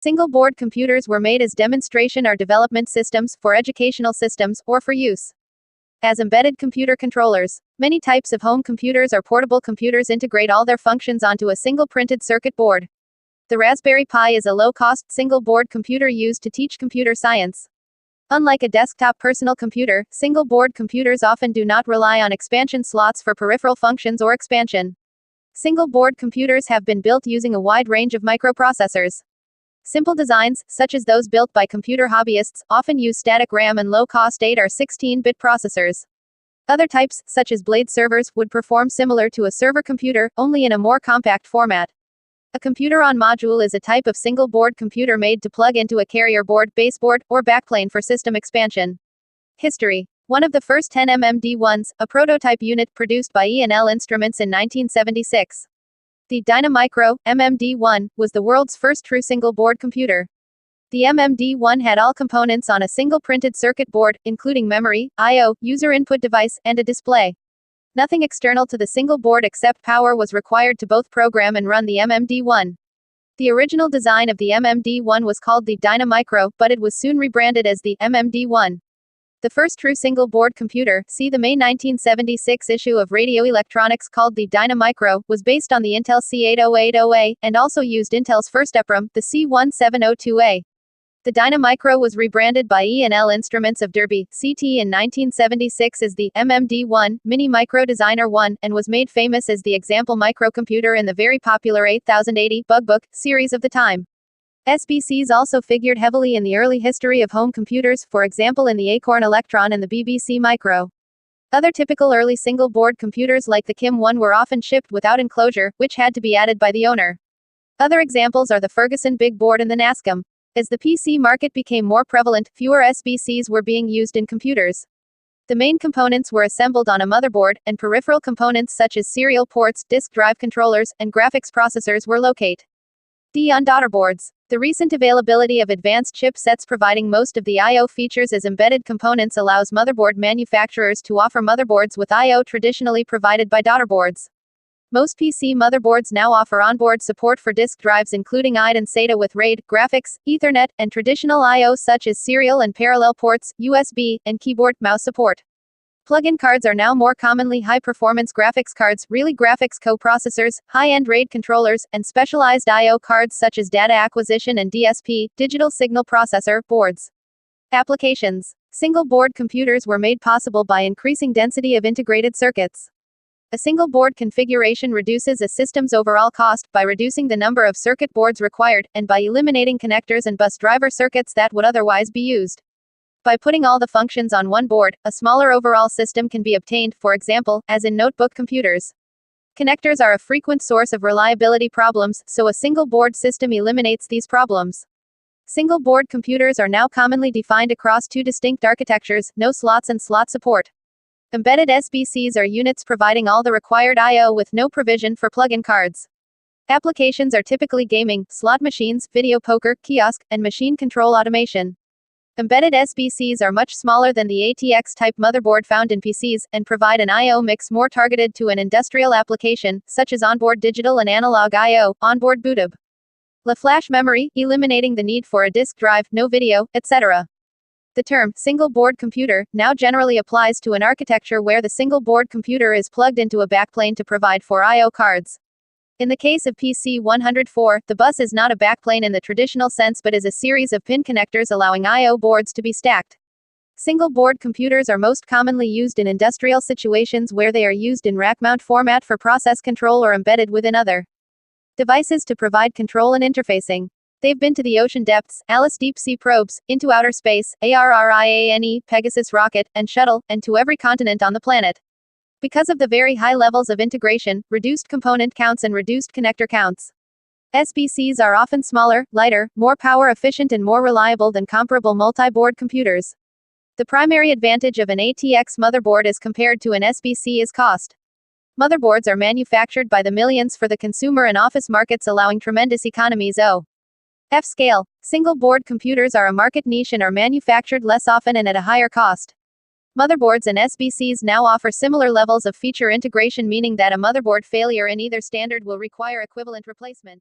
Single-board computers were made as demonstration or development systems, for educational systems, or for use as embedded computer controllers. Many types of home computers or portable computers integrate all their functions onto a single printed circuit board. The Raspberry Pi is a low-cost, single-board computer used to teach computer science. Unlike a desktop personal computer, single-board computers often do not rely on expansion slots for peripheral functions or expansion. Single-board computers have been built using a wide range of microprocessors. Simple designs, such as those built by computer hobbyists, often use static RAM and low-cost 8 or 16-bit processors. Other types, such as blade servers, would perform similar to a server computer, only in a more compact format. A computer-on-module is a type of single-board computer made to plug into a carrier board, baseboard, or backplane for system expansion. History. One of the first 10mm D1s, a prototype unit produced by E&L Instruments in 1976. The Dynamicro, MMD1, was the world's first true single-board computer. The MMD1 had all components on a single printed circuit board, including memory, I/O, user input device, and a display. Nothing external to the single board except power was required to both program and run the MMD1. The original design of the MMD1 was called the Dynamicro, but it was soon rebranded as the MMD1. The first true single-board computer, see the May 1976 issue of Radio Electronics called the Dynamicro, was based on the Intel C8080A, and also used Intel's first EPROM, the C1702A. The Dynamicro was rebranded by E&L Instruments of Derby, CT in 1976 as the MMD1, Mini Micro Designer 1, and was made famous as the example microcomputer in the very popular 8080 Bug Book series of the time. SBCs also figured heavily in the early history of home computers, for example in the Acorn Electron and the BBC Micro. Other typical early single-board computers like the KIM-1 were often shipped without enclosure, which had to be added by the owner. Other examples are the Ferguson Big Board and the NASCOM. As the PC market became more prevalent, fewer SBCs were being used in computers. The main components were assembled on a motherboard, and peripheral components such as serial ports, disk drive controllers, and graphics processors were located on daughterboards. The recent availability of advanced chipsets providing most of the I/O features as embedded components allows motherboard manufacturers to offer motherboards with I/O traditionally provided by daughterboards. Most PC motherboards now offer onboard support for disk drives including IDE and SATA with RAID, graphics, Ethernet, and traditional I/O such as serial and parallel ports, USB, and keyboard, mouse support. Plug-in cards are now more commonly high-performance graphics cards, really graphics co-processors, high-end RAID controllers, and specialized I/O cards such as data acquisition and DSP, digital signal processor, boards. Applications. Single-board computers were made possible by increasing density of integrated circuits. A single board configuration reduces a system's overall cost by reducing the number of circuit boards required, and by eliminating connectors and bus driver circuits that would otherwise be used. By putting all the functions on one board, a smaller overall system can be obtained, for example, as in notebook computers. Connectors are a frequent source of reliability problems, so a single board system eliminates these problems. Single board computers are now commonly defined across two distinct architectures, no slots and slot support. Embedded SBCs are units providing all the required I/O with no provision for plug-in cards. Applications are typically gaming, slot machines, video poker, kiosk, and machine control automation. Embedded SBCs are much smaller than the ATX-type motherboard found in PCs, and provide an I/O mix more targeted to an industrial application, such as onboard digital and analog I/O, onboard bootable flash memory, eliminating the need for a disk drive, no video, etc. The term single-board computer now generally applies to an architecture where the single-board computer is plugged into a backplane to provide for I/O cards. In the case of PC104, the bus is not a backplane in the traditional sense but is a series of pin connectors allowing I/O boards to be stacked. Single-board computers are most commonly used in industrial situations where they are used in rack-mount format for process control or embedded within other devices to provide control and interfacing. They've been to the ocean depths, Alice deep sea probes, into outer space, Ariane, Pegasus rocket, and shuttle, and to every continent on the planet. Because of the very high levels of integration, reduced component counts and reduced connector counts, SBCs are often smaller, lighter, more power efficient and more reliable than comparable multi-board computers. The primary advantage of an ATX motherboard as compared to an SBC is cost. Motherboards are manufactured by the millions for the consumer and office markets, allowing tremendous economies of scale. Single-board computers are a market niche and are manufactured less often and at a higher cost. Motherboards and SBCs now offer similar levels of feature integration, meaning that a motherboard failure in either standard will require equivalent replacement.